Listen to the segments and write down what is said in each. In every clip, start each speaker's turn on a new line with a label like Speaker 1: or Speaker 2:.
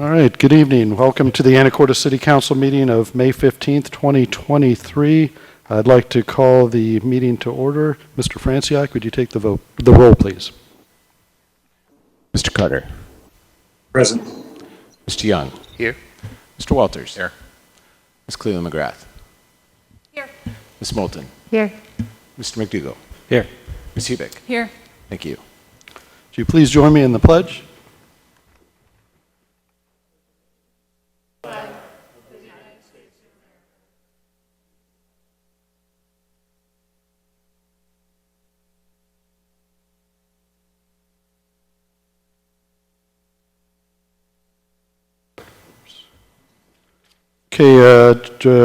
Speaker 1: All right, good evening. Welcome to the Anacortes City Council meeting of May 15th, 2023. I'd like to call the meeting to order. Mr. Franciak, would you take the roll, please?
Speaker 2: Mr. Carter.
Speaker 3: Present.
Speaker 2: Mr. Young.
Speaker 4: Here.
Speaker 2: Mr. Walters.
Speaker 4: Here.
Speaker 2: Ms. Cleveland McGrath.
Speaker 5: Here.
Speaker 2: Ms. Moulton.
Speaker 5: Here.
Speaker 2: Mr. McDougall.
Speaker 4: Here.
Speaker 2: Ms. Hubick.
Speaker 5: Here.
Speaker 2: Thank you.
Speaker 1: Would you please join me in the pledge? Okay,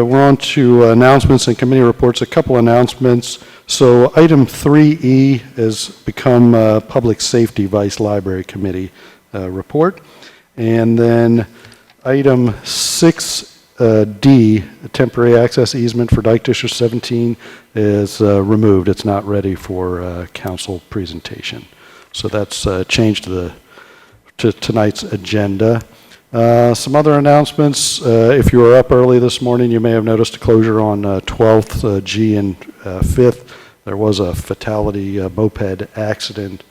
Speaker 1: we're on to announcements and committee reports. A couple announcements. So item 3E has become Public Safety Vice Library Committee report. And then item 6D, temporary access easement for Dyke District 17 is removed. It's not ready for council presentation. So that's changed to tonight's agenda. Some other announcements. If you were up early this morning, you may have noticed a closure on 12th G and 5th. There was a fatality moped accident.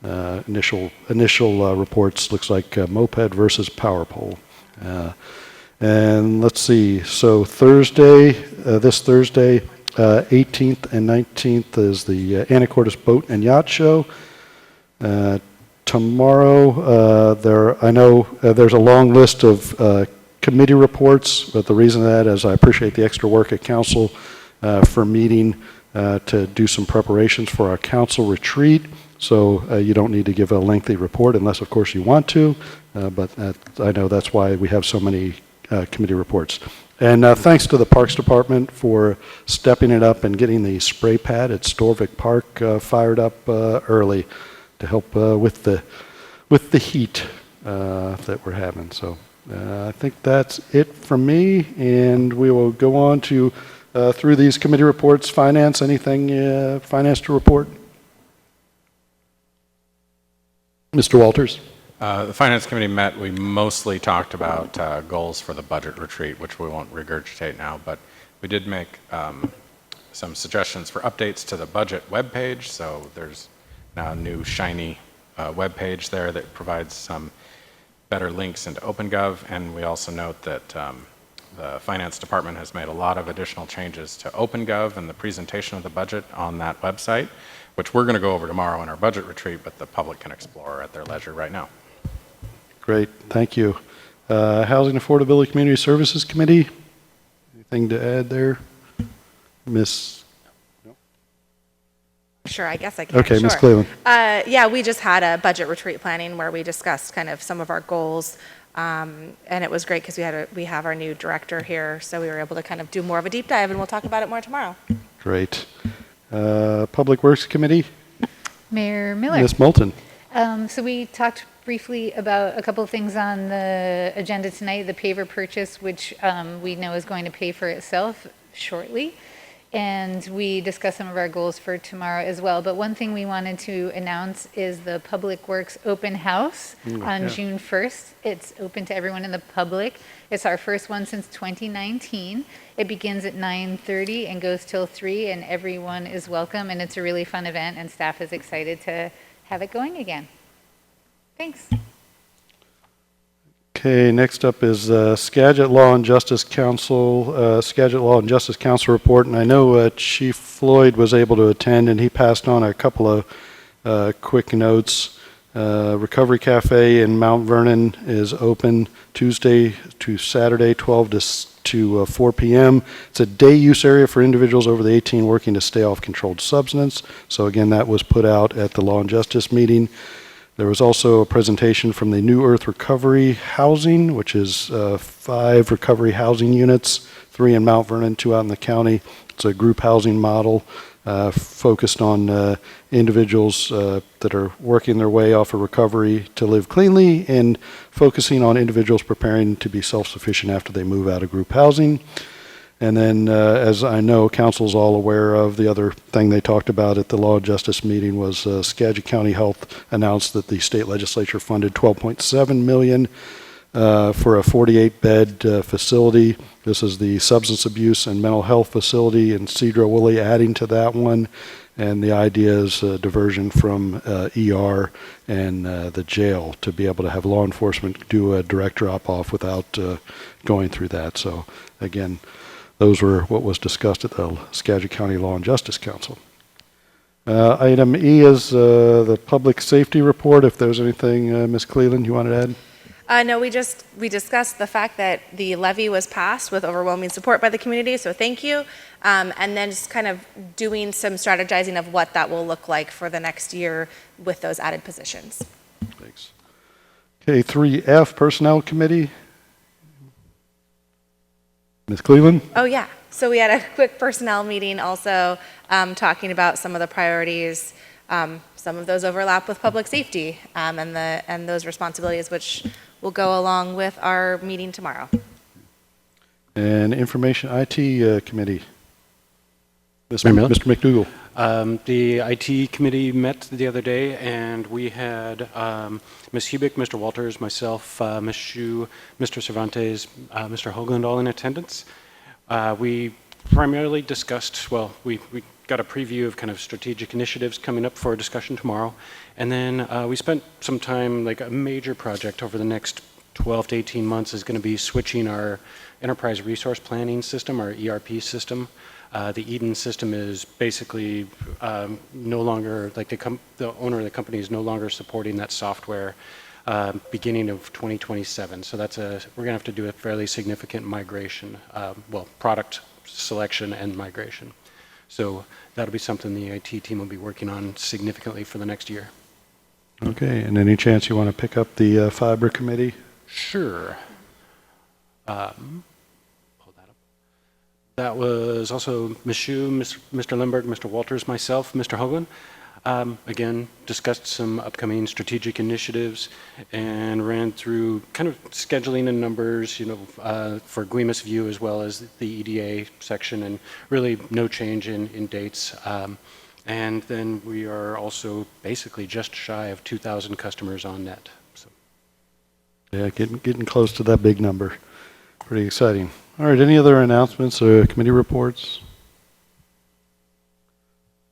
Speaker 1: Initial reports looks like moped versus power pole. And let's see. So Thursday, this Thursday, 18th and 19th is the Anacortes Boat and Yacht Show. Tomorrow, I know there's a long list of committee reports, but the reason that is I appreciate the extra work at council for meeting to do some preparations for our council retreat. So you don't need to give a lengthy report unless, of course, you want to. But I know that's why we have so many committee reports. And thanks to the Parks Department for stepping it up and getting the spray pad at Storvik Park fired up early to help with the heat that we're having. So I think that's it from me, and we will go on to through these committee reports. Finance, anything finance to report? Mr. Walters.
Speaker 4: The Finance Committee met. We mostly talked about goals for the budget retreat, which we won't regurgitate now, but we did make some suggestions for updates to the budget webpage. So there's now a new shiny web page there that provides some better links into OpenGov, and we also note that the Finance Department has made a lot of additional changes to OpenGov and the presentation of the budget on that website, which we're going to go over tomorrow in our budget retreat, but the public can explore at their leisure right now.
Speaker 1: Great, thank you. Housing Affordability Community Services Committee, anything to add there? Miss?
Speaker 5: Sure, I guess I can.
Speaker 1: Okay,
Speaker 5: sure.
Speaker 1: Ms. Cleveland.
Speaker 5: Yeah, we just had a budget retreat planning where we discussed kind of some of our goals, and it was great because we have our new director here, so we were able to kind of do more of a deep dive, and we'll talk about it more tomorrow.
Speaker 1: Great. Public Works Committee?
Speaker 6: Mayor Miller.
Speaker 1: Ms. Moulton.
Speaker 6: So we talked briefly about a couple of things on the agenda tonight, the paver purchase, which we know is going to pay for itself shortly. And we discussed some of our goals for tomorrow as well. But one thing we wanted to announce is the Public Works Open House on June 1st. It's open to everyone in the public. It's our first one since 2019. It begins at 9:30 and goes till 3, and everyone is welcome. And it's a really fun event, and staff is excited to have it going again. Thanks.
Speaker 1: Okay, next up is Skagit Law and Justice Council, Skagit Law and Justice Council report, and I know Chief Floyd was able to attend, and he passed on a couple of quick notes. Recovery Cafe in Mount Vernon is open Tuesday to Saturday, 12 to 4 p.m. It's a day use area for individuals over the 18 working to stay off controlled substance. So again, that was put out at the Law and Justice meeting. There was also a presentation from the New Earth Recovery Housing, which is 5 recovery housing units, 3 in Mount Vernon, 2 out in the county. It's a group housing model focused on individuals that are working their way off of recovery to live cleanly and focusing on individuals preparing to be self-sufficient after they move out of group housing. And then, as I know, council's all aware of, the other thing they talked about at the Law and Justice meeting was Skagit County Health announced that the state legislature funded $12.7 million for a 48-bed facility. This is the substance abuse and mental health facility in Cedro Woolley, adding to that one. And the idea is diversion from ER and the jail to be able to have law enforcement do a direct drop-off without going through that. So again, those were what was discussed at the Skagit County Law and Justice Council. Item E is the public safety report. If there's anything, Ms. Cleland, you wanted to add?
Speaker 5: No, we discussed the fact that the levy was passed with overwhelming support by the community, so thank you. And then just kind of doing some strategizing of what that will look like for the next year with those added positions.
Speaker 1: Thanks. Okay, 3F, Personnel Committee. Ms. Cleland?
Speaker 5: Oh, yeah. So we had a quick personnel meeting also talking about some of the priorities. Some of those overlap with public safety and those responsibilities, which will go along with our meeting tomorrow.
Speaker 1: And Information IT Committee.
Speaker 3: Mayor Miller?
Speaker 1: Mr. McDougall.
Speaker 3: The IT committee met the other day, and we had Ms. Hubick, Mr. Walters, myself, Ms. Shu, Mr. Cervantes, Mr. Hoagland, all in attendance. We primarily discussed, well, we got a preview of kind of strategic initiatives coming up for discussion tomorrow. And then we spent some time, like a major project over the next 12 to 18 months is going to be switching our enterprise resource planning system, our ERP system. The Eden system is basically no longer, like the owner of the company is no longer supporting that software beginning of 2027. So that's we're going to have to do a fairly significant migration, well, product selection and migration. So that'll be something the IT team will be working on significantly for the next year.
Speaker 1: Okay, and any chance you want to pick up the Fiber Committee?
Speaker 3: Sure. Pull that up. That was also Ms. Shu, Mr. Lindbergh, Mr. Walters, myself, Mr. Hoagland. Again, discussed some upcoming strategic initiatives and ran through kind of scheduling and numbers, you know, for GWEMAS View as well as the EDA section, and really no change in dates. And then we are also basically just shy of 2,000 customers on net. So.
Speaker 1: Yeah, getting close to that big number. Pretty exciting. All right, any other announcements or committee reports?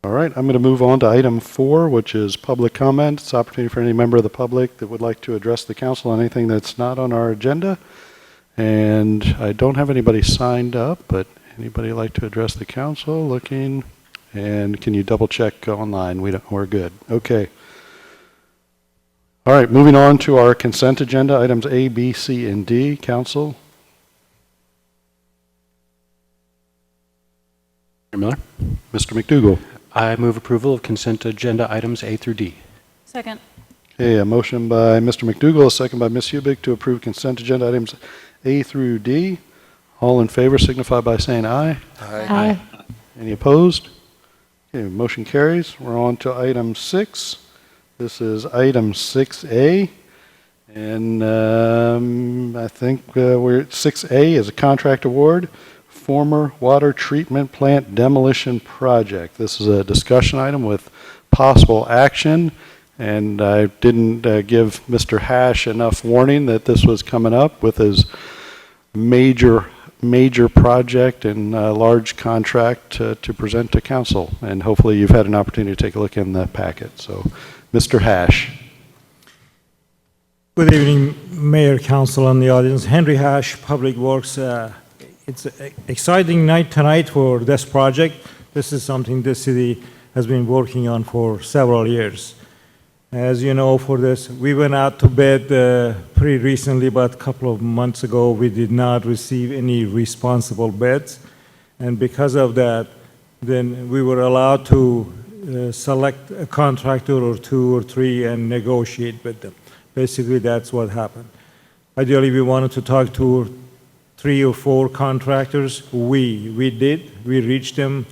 Speaker 1: All right, I'm going to move on to item 4, which is public comment. It's an opportunity for any member of the public that would like to address the council on anything that's not on our agenda. And I don't have anybody signed up, but anybody like to address the council? Looking. And can you double check online? We're good. Okay. All right, moving on to our consent agenda, items A, B, C, and D. Council.
Speaker 3: Mayor Miller?
Speaker 1: Mr. McDougall.
Speaker 3: I move approval of consent agenda items A through D.
Speaker 6: Second.
Speaker 1: Okay, a motion by Mr. McDougall, a second by Ms. Hubick to approve consent agenda items A through D. All in favor signify by saying aye.
Speaker 6: Aye.
Speaker 1: Any opposed? Okay, motion carries. We're on to item 6. This is item 6A. And I think we're at 6A is a contract award. Former water treatment plant demolition project. This is a discussion item with possible action, and I didn't give Mr. Hash enough warning that this was coming up with his major project and large contract to present to council, and hopefully you've had an opportunity to take a look in the packet. So, Mr. Hash.
Speaker 7: Good evening, Mayor, Council, and the audience. Henry Hash, Public Works. It's an exciting night tonight for this project. This is something the city has been working on for several years. As you know, for this, we went out to bid pretty recently, but a couple of months ago, we did not receive any responsible bids. And because of that, then we were allowed to select a contractor or 2 or 3 and negotiate with them. Basically, that's what happened. Ideally, we wanted to talk to 3 or 4 contractors. We did. We reached them.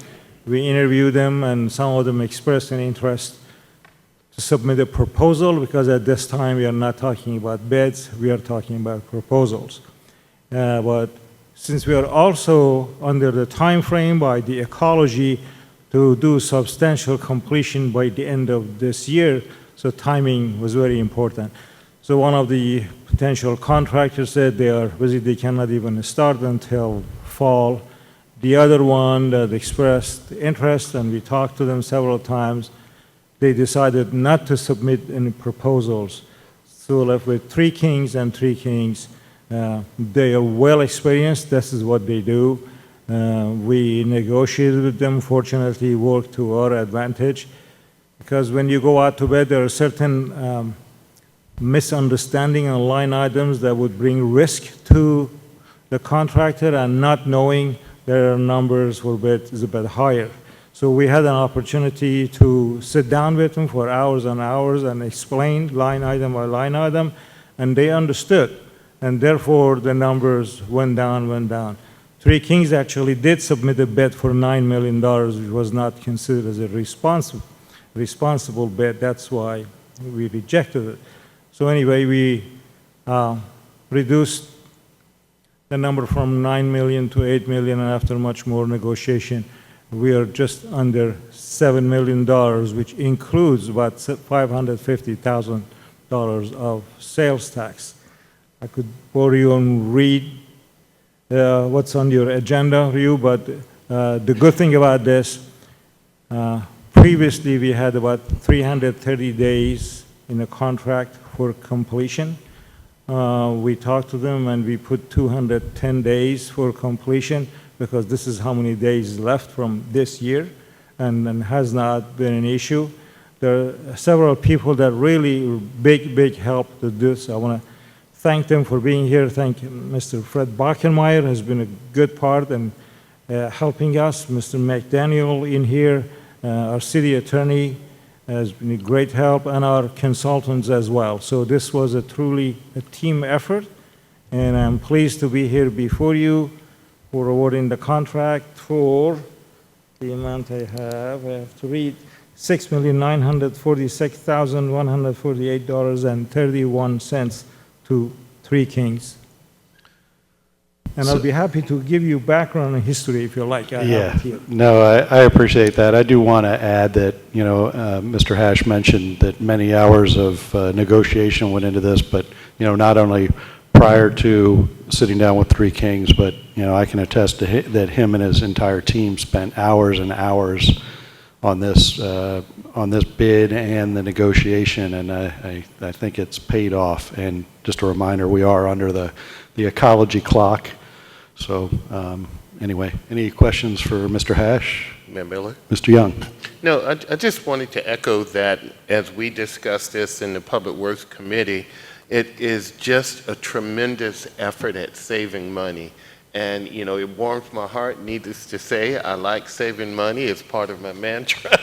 Speaker 7: We interviewed them, and some of them expressed an interest to submit a proposal, because at this time we are not talking about bids, we are talking about proposals. But since we are also under the time frame by the ecology to do substantial completion by the end of this year, so timing was very important. So one of the potential contractors said they are busy, they cannot even start until fall. The other one that expressed interest, and we talked to them several times, they decided not to submit any proposals. So we're left with Three Kings and Three Kings. They are well experienced, this is what they do. We negotiated with them, fortunately worked to our advantage, because when you go out to bid, there are certain misunderstanding on line items that would bring risk to the contractor, and not knowing their numbers were is a bit higher. So we had an opportunity to sit down with them for hours and hours and explain line item by line item, and they understood. And therefore, the numbers went down. Three Kings actually did submit a bid for $9 million, which was not considered as a responsible bid. That's why we rejected it. So anyway, we reduced the number from 9 million to 8 million, and after much more negotiation, we are just under $7 million, which includes about $550,000 of sales tax. I could bore you and read what's on your agenda review, but the good thing about this, previously we had about 330 days in a contract for completion. We talked to them and we put 210 days for completion, because this is how many days left from this year, and has not been an issue. There are several people that really big help to this. I want to thank them for being here. Thank Mr. Fred Bachenmeyer has been a good part in helping us. Mr. McDaniel in here, our city attorney, has been a great help, and our consultants as well. So this was truly a team effort, and I'm pleased to be here before you for awarding the contract for the amount I have to read, $6,946,148.31 to Three Kings. And I'll be happy to give you background and history if you like. I have
Speaker 1: Yeah,
Speaker 7: it here.
Speaker 1: no, I appreciate that. I do want to add that, Mr. Hash mentioned that many hours of negotiation went into this, but, not only prior to sitting down with Three Kings, but, I can attest to that him and his entire team spent hours and hours on this bid and the negotiation, and I think it's paid off. And just a reminder, we are under the ecology clock. So anyway, any questions for Mr. Hash?
Speaker 8: Mayor Miller?
Speaker 1: Mr. Young?
Speaker 8: No, I just wanted to echo that as we discussed this in the Public Works Committee, it is just a tremendous effort at saving money. And, it warms my heart, needless to say. I like saving money. It's part of my mantra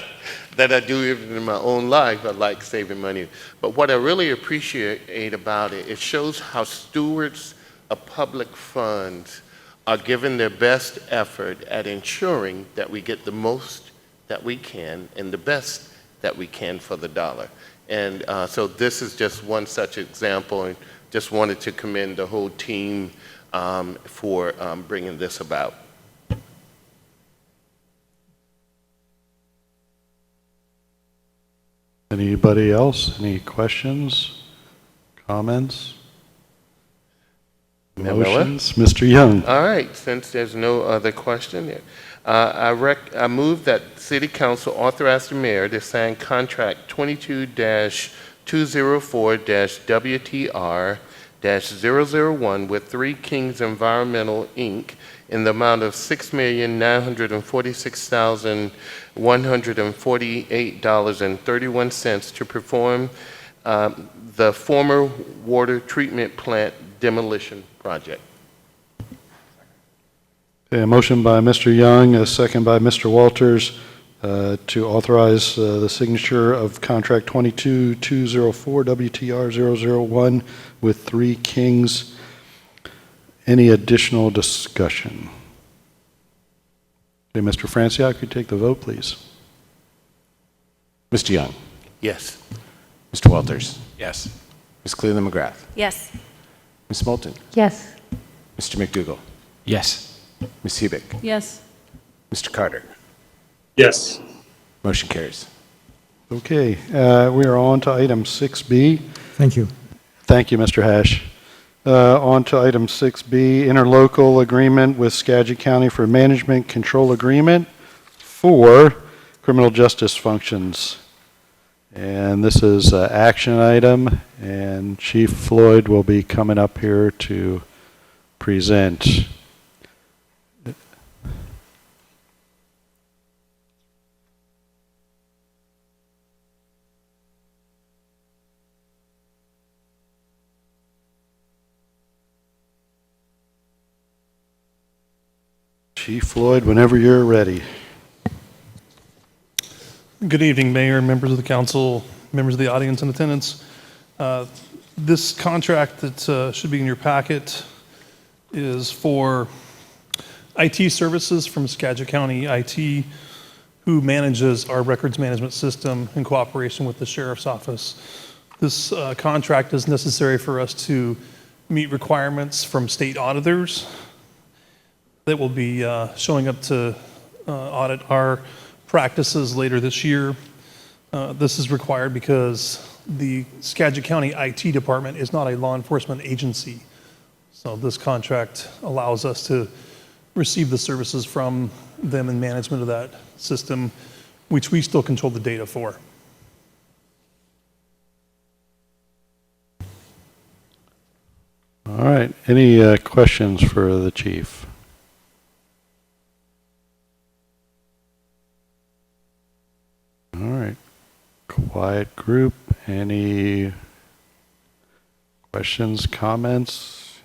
Speaker 8: that I do even in my own life. I like saving money. But what I really appreciate about it, it shows how stewards of public funds are giving their best effort at ensuring that we get the most that we can and the best that we can for the dollar. And so this is just one such example, and just wanted to commend the whole team for bringing this about.
Speaker 1: Anybody else? Any questions, comments,
Speaker 8: Mayor Miller?
Speaker 1: motions? Mr. Young?
Speaker 8: All right, since there's no other question, I move that City Council authorize the mayor to sign contract 22-204-WTR-001 with Three Kings Environmental, Inc. in the amount of $6,946,148.31 to perform the former water treatment plant demolition project.
Speaker 1: Okay, a motion by Mr. Young, a second by Mr. Walters to authorize the signature of contract 22-204-WTR-001 with Three Kings. Any additional discussion? Okay, Mr. Franciac, could you take the vote, please?
Speaker 2: Mr. Young?
Speaker 8: Yes.
Speaker 2: Mr. Walters?
Speaker 4: Yes.
Speaker 2: Ms. Cleland McGrath?
Speaker 5: Yes.
Speaker 2: Ms. Moulton?
Speaker 6: Yes.
Speaker 2: Mr. McDougall?
Speaker 4: Yes.
Speaker 2: Ms. Hubick?
Speaker 9: Yes.
Speaker 2: Mr. Carter?
Speaker 10: Yes.
Speaker 2: Motion carries.
Speaker 1: Okay, we are on to item 6B.
Speaker 7: Thank you.
Speaker 1: Thank you, Mr. Hash. On to item 6B, interlocal agreement with Skagit County for management control agreement for criminal justice functions. And this is an action item, and Chief Floyd will be coming up here to present. Chief Floyd, whenever you're ready.
Speaker 9: Good evening, Mayor, members of the council, members of the audience in attendance. This contract that should be in your packet is for IT services from Skagit County IT, who manages our records management system in cooperation with the Sheriff's Office. This contract is necessary for us to meet requirements from state auditors that will be showing up to audit our practices later this year. This is required because the Skagit County IT department is not a law enforcement agency. So this contract allows us to receive the services from them in management of that system, which we still control the data for.
Speaker 1: All right, any questions for the chief? All right, quiet group. Any questions, comments?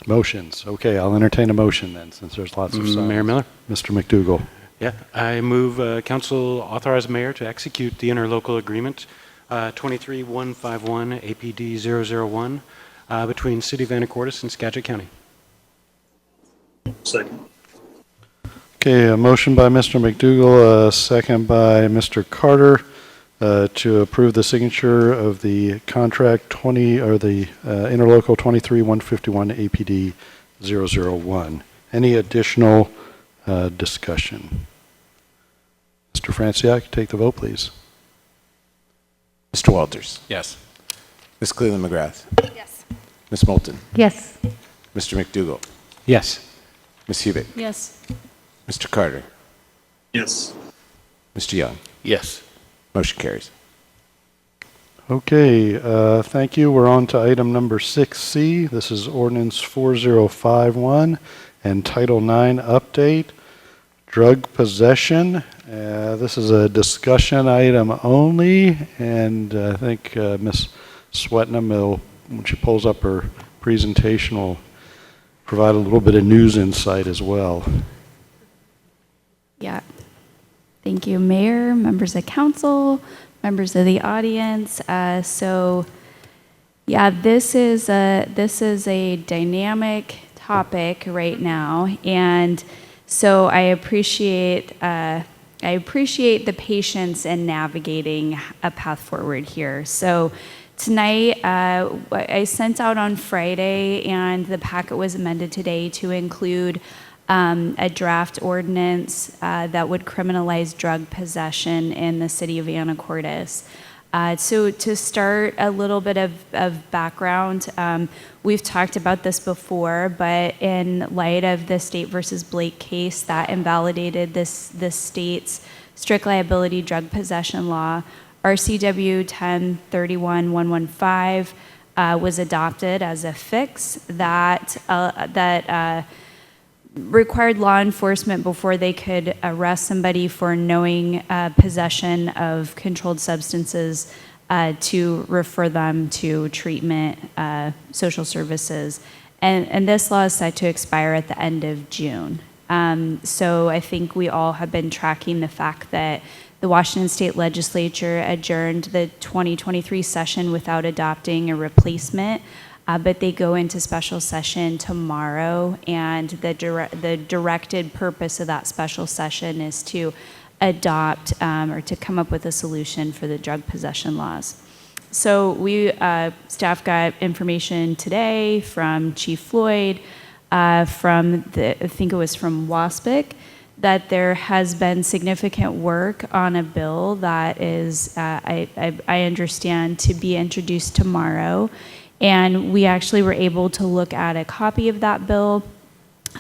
Speaker 1: Motions. Okay, I'll entertain a motion then, since there's lots of silence.
Speaker 3: Mayor Miller?
Speaker 1: Mr. McDougall.
Speaker 3: Yeah, I move council authorize mayor to execute the interlocal agreement 23151 APD 001 between City of Anacortes and Skagit County.
Speaker 9: Second.
Speaker 1: Okay, a motion by Mr. McDougall, a second by Mr. Carter to approve the signature of the contract interlocal 23151 APD 001. Any additional discussion? Mr. Franciac, take the vote, please.
Speaker 2: Mr. Walters.
Speaker 4: Yes.
Speaker 2: Ms. Cleveland McGrath.
Speaker 5: Yes.
Speaker 2: Ms. Moulton.
Speaker 6: Yes.
Speaker 2: Mr. McDougall.
Speaker 3: Yes.
Speaker 2: Ms. Hubick.
Speaker 6: Yes.
Speaker 2: Mr. Carter.
Speaker 9: Yes.
Speaker 2: Mr. Young.
Speaker 8: Yes.
Speaker 2: Motion carries.
Speaker 1: Okay, thank you. We're on to item number 6C. This is ordinance 4051 and Title IX update, drug possession. This is a discussion item only, and I think Ms. Swetnam will, when she pulls up her presentation, will provide a little bit of news insight as well.
Speaker 10: Yeah. Thank you, Mayor, members of council, members of the audience. This is a dynamic topic right now, and so I appreciate the patience in navigating a path forward here. So tonight, I sent out on Friday, and the packet was amended today to include a draft ordinance that would criminalize drug possession in the city of Anacortes. So to start a little bit of background, we've talked about this before, but in light of the State versus Blake case that invalidated this state's strict liability drug possession law, RCW 1031-115 was adopted as a fix that required law enforcement, before they could arrest somebody for knowing possession of controlled substances, to refer them to treatment, social services. And this law is set to expire at the end of June. So I think we all have been tracking the fact that the Washington State Legislature adjourned the 2023 session without adopting a replacement. But they go into special session tomorrow, and the directed purpose of that special session is to adopt or to come up with a solution for the drug possession laws. So staff got information today from Chief Floyd, I think it was from WASPIC, that there has been significant work on a bill that is, I understand, to be introduced tomorrow. And we actually were able to look at a copy of that bill.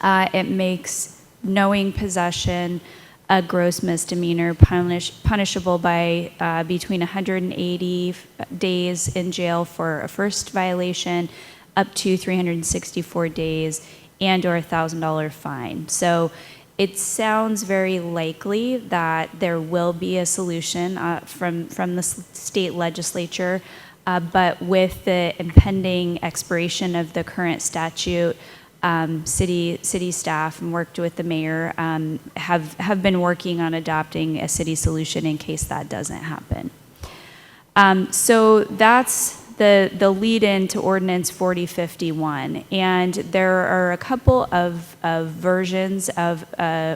Speaker 10: It makes knowing possession a gross misdemeanor punishable by between 180 days in jail for a first violation up to 364 days and or $1,000 fine. So it sounds very likely that there will be a solution from the state legislature, but with the impending expiration of the current statute, city staff and worked with the mayor have been working on adopting a city solution in case that doesn't happen. So that's the lead in to Ordinance 4051, and there are a couple of versions of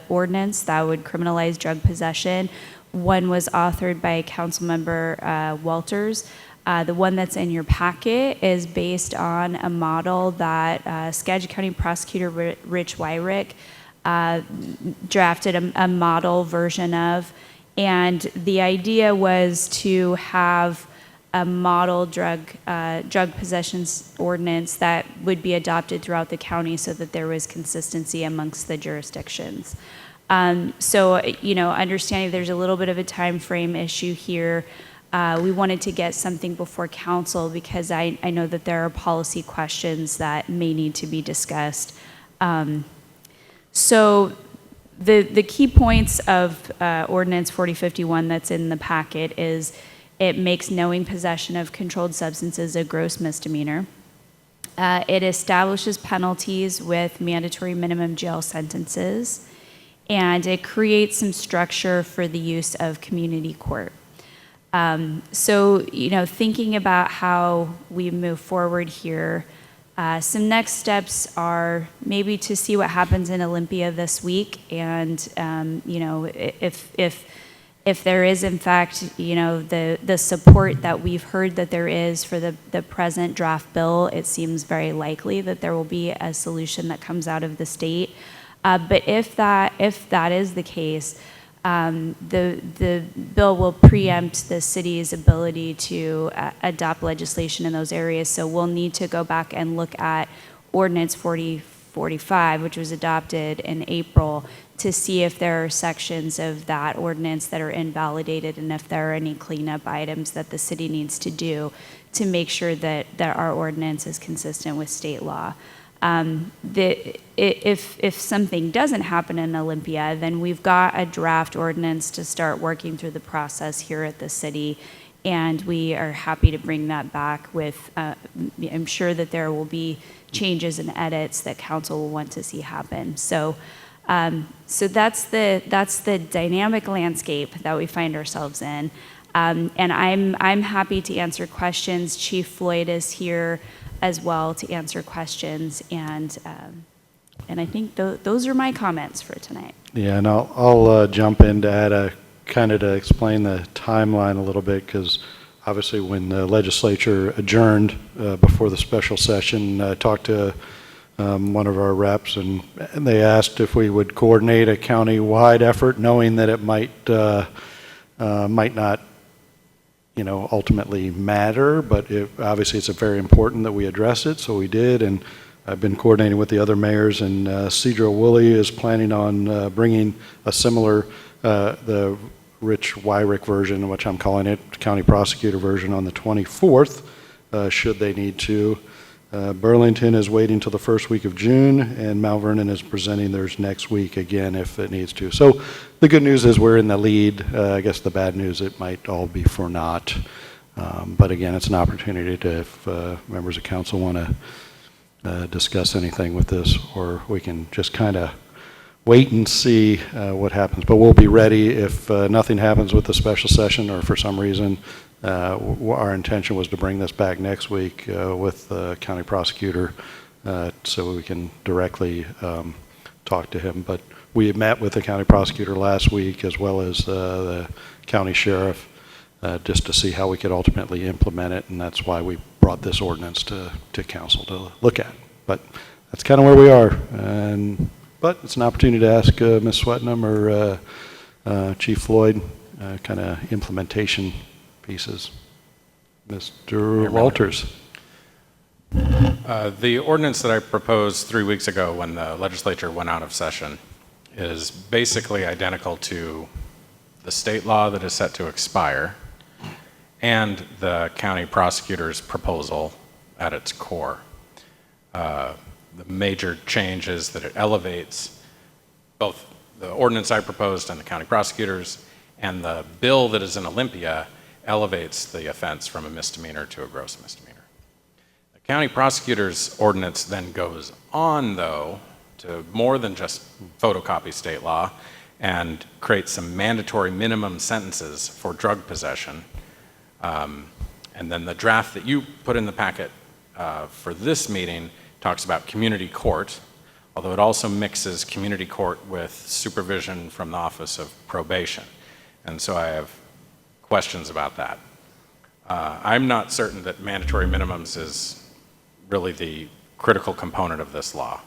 Speaker 10: ordinance that would criminalize drug possession. One was authored by Councilmember Walters. The one that's in your packet is based on a model that Skagit County Prosecutor Rich Wyrick drafted a model version of, and the idea was to have a model drug possessions ordinance that would be adopted throughout the county so that there was consistency amongst the jurisdictions. So, understanding there's a little bit of a time frame issue here, we wanted to get something before council because I know that there are policy questions that may need to be discussed. So the key points of Ordinance 4051 that's in the packet is it makes knowing possession of controlled substances a gross misdemeanor. It establishes penalties with mandatory minimum jail sentences, and it creates some structure for the use of community court. So, thinking about how we move forward here, some next steps are maybe to see what happens in Olympia this week, and if there is in fact the support that we've heard that there is for the present draft bill, it seems very likely that there will be a solution that comes out of the state. But if that is the case, the bill will preempt the city's ability to adopt legislation in those areas. So we'll need to go back and look at Ordinance 4045, which was adopted in April, to see if there are sections of that ordinance that are invalidated and if there are any cleanup items that the city needs to do to make sure that our ordinance is consistent with state law. If something doesn't happen in Olympia, then we've got a draft ordinance to start working through the process here at the city, and we are happy to bring that back with, I'm sure that there will be changes and edits that council will want to see happen. So that's the dynamic landscape that we find ourselves in. And I'm happy to answer questions. Chief Floyd is here as well to answer questions, and I think those are my comments for tonight.
Speaker 1: Yeah, and I'll jump in to add to explain the timeline a little bit, because obviously when the legislature adjourned before the special session, I talked to one of our reps, and they asked if we would coordinate a county-wide effort, knowing that it might not ultimately matter, but obviously it's very important that we address it, so we did, and I've been coordinating with the other mayors, and Cedro Woolley is planning on bringing a similar, the Rich Wyrick version, which I'm calling it, county prosecutor version, on the 24th, should they need to. Burlington is waiting till the first week of June, and Mount Vernon is presenting theirs next week again if it needs to. So the good news is we're in the lead. I guess the bad news, it might all be for naught. But again, it's an opportunity to, if members of council want to discuss anything with this, or we can just kind of wait and see what happens. But we'll be ready if nothing happens with the special session, or for some reason our intention was to bring this back next week with the county prosecutor so we can directly talk to him. But we met with the county prosecutor last week, as well as the county sheriff, just to see how we could ultimately implement it, and that's why we brought this ordinance to council to look at. But that's kind of where we are. but it's an opportunity to ask Ms. Swetnam or Chief Floyd kind of implementation pieces. Mr. Walters.
Speaker 4: The ordinance that I proposed 3 weeks ago when the legislature went out of session is basically identical to the state law that is set to expire and the county prosecutor's proposal at its core. The major change is that it elevates both the ordinance I proposed and the county prosecutors, and the bill that is in Olympia elevates the offense from a misdemeanor to a gross misdemeanor. The county prosecutor's ordinance then goes on, though, to more than just photocopy state law and create some mandatory minimum sentences for drug possession. And then the draft that you put in the packet for this meeting talks about community court, although it also mixes community court with supervision from the Office of Probation. And so I have questions about that. I'm not certain that mandatory minimums is really the critical component of this law.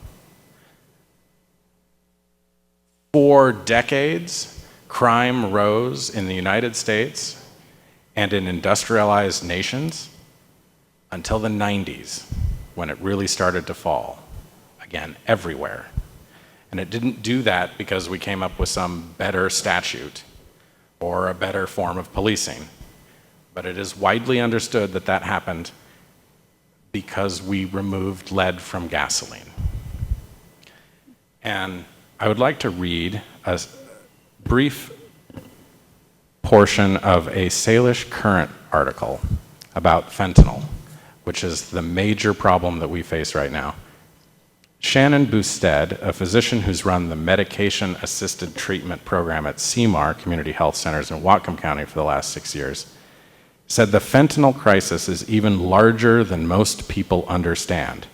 Speaker 4: For decades, crime rose in the United States and in industrialized nations until the 90s, when it really started to fall, again, everywhere. And it didn't do that because we came up with some better statute or a better form of policing, but it is widely understood that that happened because we removed lead from gasoline. And I would like to read a brief portion of a Salish Current article about fentanyl, which is the major problem that we face right now. Shannon Bousted, a physician who's run the medication-assisted treatment program at CMAR Community Health Centers in Whatcom County for the last 6 years, said the fentanyl crisis is even larger than most people understand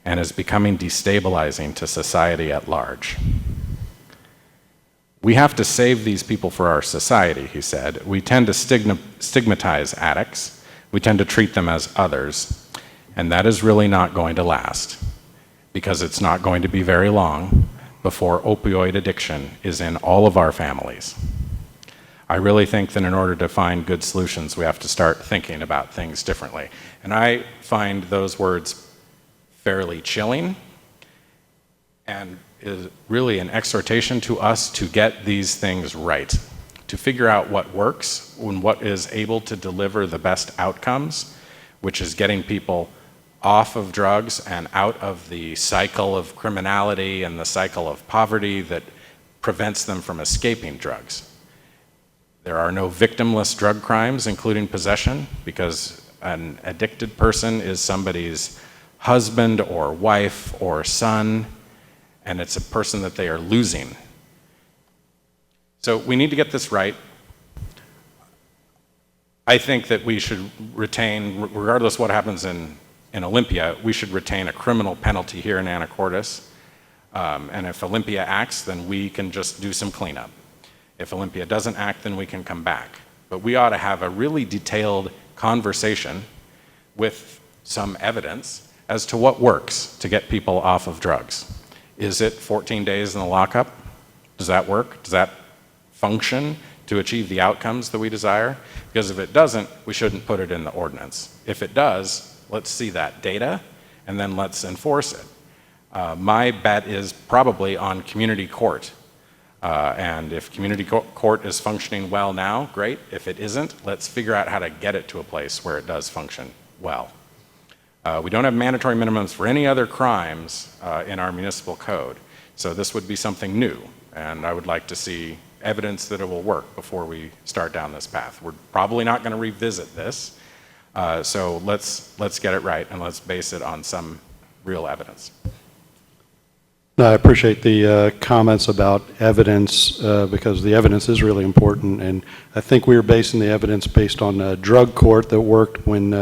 Speaker 4: and is becoming destabilizing to society at large. We have to save these people for our society, he said. We tend to stigmatize addicts. We tend to treat them as others, and that is really not going to last, because it's not going to be very long before opioid addiction is in all of our families. I really think that in order to find good solutions, we have to start thinking about things differently. And I find those words fairly chilling, and is really an exhortation to us to get these things right, to figure out what works and what is able to deliver the best outcomes, which is getting people off of drugs and out of the cycle of criminality and the cycle of poverty that prevents them from escaping drugs. There are no victimless drug crimes, including possession, because an addicted person is somebody's husband or wife or son, and it's a person that they are losing. So we need to get this right. I think that we should retain, regardless what happens in Olympia, we should retain a criminal penalty here in Anacortes. And if Olympia acts, then we can just do some cleanup. If Olympia doesn't act, then we can come back. But we ought to have a really detailed conversation with some evidence as to what works to get people off of drugs. Is it 14 days in the lockup? Does that work? Does that function to achieve the outcomes that we desire? Because if it doesn't, we shouldn't put it in the ordinance. If it does, let's see that data, and then let's enforce it. My bet is probably on community court. And if community court is functioning well now, great. If it isn't, let's figure out how to get it to a place where it does function well. We don't have mandatory minimums for any other crimes in our municipal code. So this would be something new, and I would like to see evidence that it will work before we start down this path. We're probably not going to revisit this, so let's get it right, and let's base it on some real evidence.
Speaker 1: No, I appreciate the comments about evidence, because the evidence is really important, and I think we were basing the evidence based on a drug court that worked when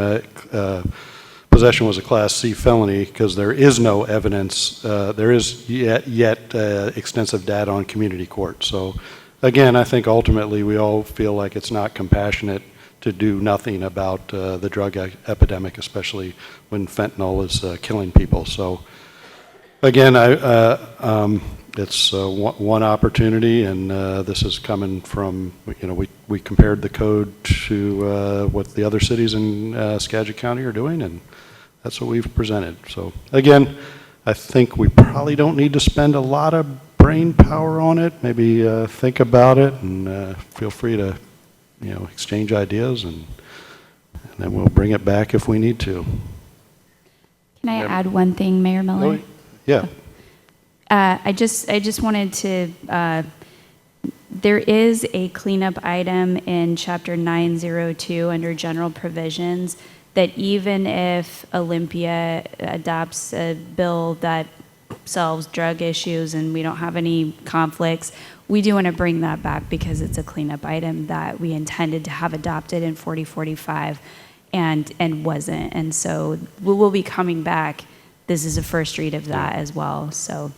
Speaker 1: possession was a Class C felony, because there is no evidence, there is yet extensive data on community court. So again, I think ultimately we all feel like it's not compassionate to do nothing about the drug epidemic, especially when fentanyl is killing people. So again, it's one opportunity, and this is coming from, we compared the code to what the other cities in Skagit County are doing, and that's what we've presented. So again, I think we probably don't need to spend a lot of brain power on it. Maybe think about it, and feel free to, exchange ideas, and then we'll bring it back if we need to.
Speaker 10: Can I add one thing, Mayor Miller?
Speaker 1: Yeah.
Speaker 10: I just wanted to, there is a cleanup item in Chapter 902 under General Provisions that even if Olympia adopts a bill that solves drug issues and we don't have any conflicts, we do want to bring that back because it's a cleanup item that we intended to have adopted in 4045 and wasn't. And so we will be coming back. This is a first read of that as well. So.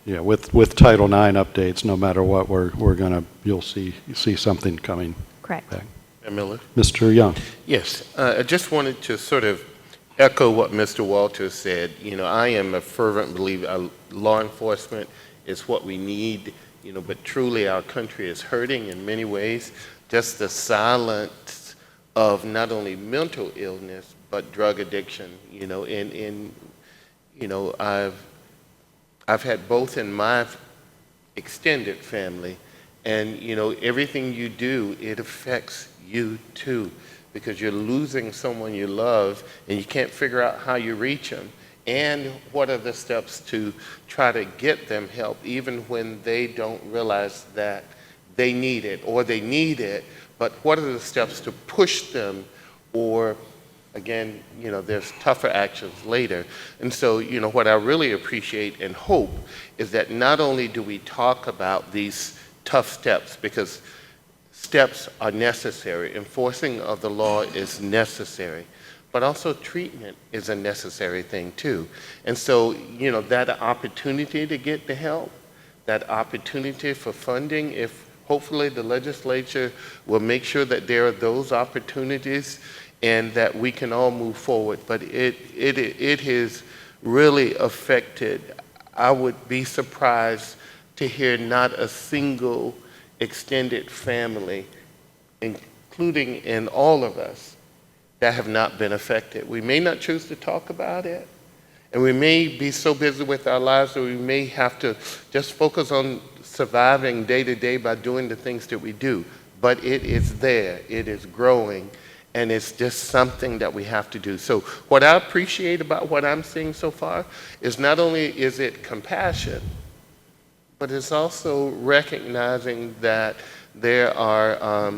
Speaker 1: Yeah, with Title IX updates, no matter what, you'll see something coming.
Speaker 10: Correct.
Speaker 1: Back.
Speaker 8: Miller?
Speaker 1: Mr. Young.
Speaker 8: Yes, I just wanted to sort of echo what Mr. Walters said. I am a fervent believer law enforcement is what we need, but truly our country is hurting in many ways. Just the silence of not only mental illness, but drug addiction, I've had both in my extended family, and everything you do, it affects you too, because you're losing someone you love and you can't figure out how you reach them, and what are the steps to try to get them help even when they don't realize that they need it, or they need it, but what are the steps to push them, or again, there's tougher actions later. And so, what I really appreciate and hope is that not only do we talk about these tough steps, because steps are necessary, enforcing of the law is necessary, but also treatment is a necessary thing too. And so, that opportunity to get the help, that opportunity for funding, if hopefully the legislature will make sure that there are those opportunities and that we can all move forward. But it has really affected, I would be surprised to hear not a single extended family, including in all of us, that have not been affected. We may not choose to talk about it, and we may be so busy with our lives that we may have to just focus on surviving day to day by doing the things that we do. But it is there, it is growing, and it's just something that we have to do. So what I appreciate about what I'm seeing so far is not only is it compassion, but it's also recognizing that there are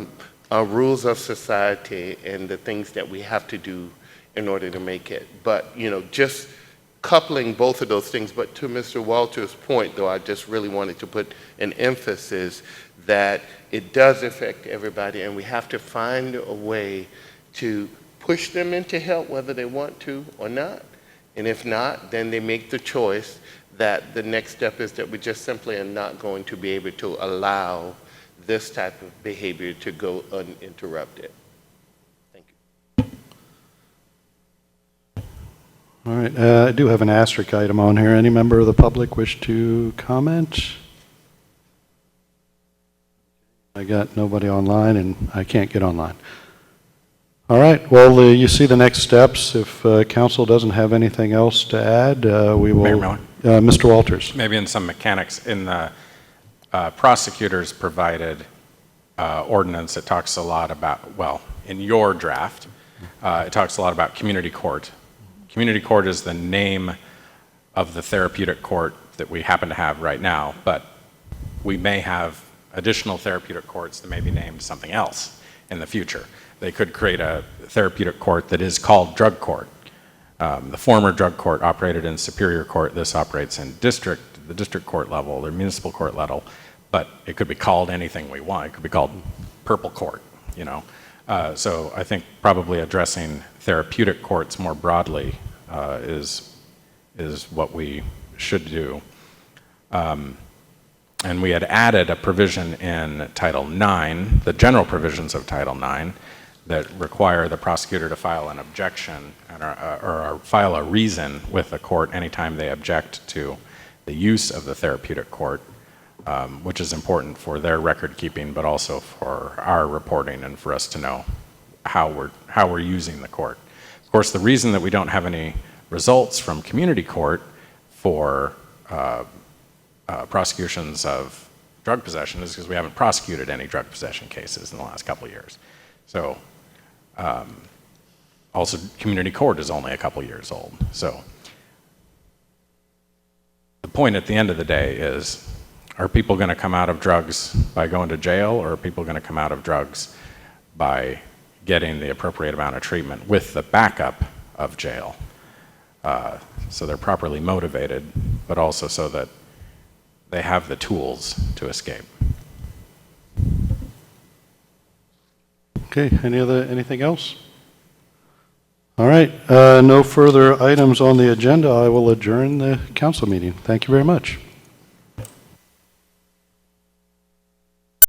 Speaker 8: rules of society and the things that we have to do in order to make it. But, just coupling both of those things. But to Mr. Walters' point, though, I just really wanted to put an emphasis that it does affect everybody, and we have to find a way to push them into help, whether they want to or not. And if not, then they make the choice that the next step is that we just simply are not going to be able to allow this type of behavior to go uninterrupted. Thank you.
Speaker 1: All right, I do have an asterisk item on here. Any member of the public wish to comment? I got nobody online, and I can't get online. All right, well, you see the next steps. If council doesn't have anything else to add, we will...
Speaker 4: Mayor Miller?
Speaker 1: Mr. Walters.
Speaker 4: Maybe in some mechanics, in the prosecutors provided ordinance, it talks a lot about, well, in your draft, it talks a lot about community court. Community court is the name of the therapeutic court that we happen to have right now, but we may have additional therapeutic courts that may be named something else in the future. They could create a therapeutic court that is called drug court. The former drug court operated in Superior Court. This operates in the district court level, the municipal court level, but it could be called anything we want. It could be called Purple Court, So I think probably addressing therapeutic courts more broadly is what we should do. And we had added a provision in Title IX, the general provisions of Title IX, that require the prosecutor to file an objection or file a reason with the court anytime they object to the use of the therapeutic court, which is important for their record keeping, but also for our reporting and for us to know how we're using the court. Of course, the reason that we don't have any results from community court for prosecutions of drug possession is because we haven't prosecuted any drug possession cases in the last couple of years. So also community court is only a couple of years old. So the point at the end of the day is, are people going to come out of drugs by going to jail, or are people going to come out of drugs by getting the appropriate amount of treatment with the backup of jail? So they're properly motivated, but also so that they have the tools to escape.
Speaker 1: Okay, anything else? All right, no further items on the agenda. I will adjourn the council meeting. Thank you very much.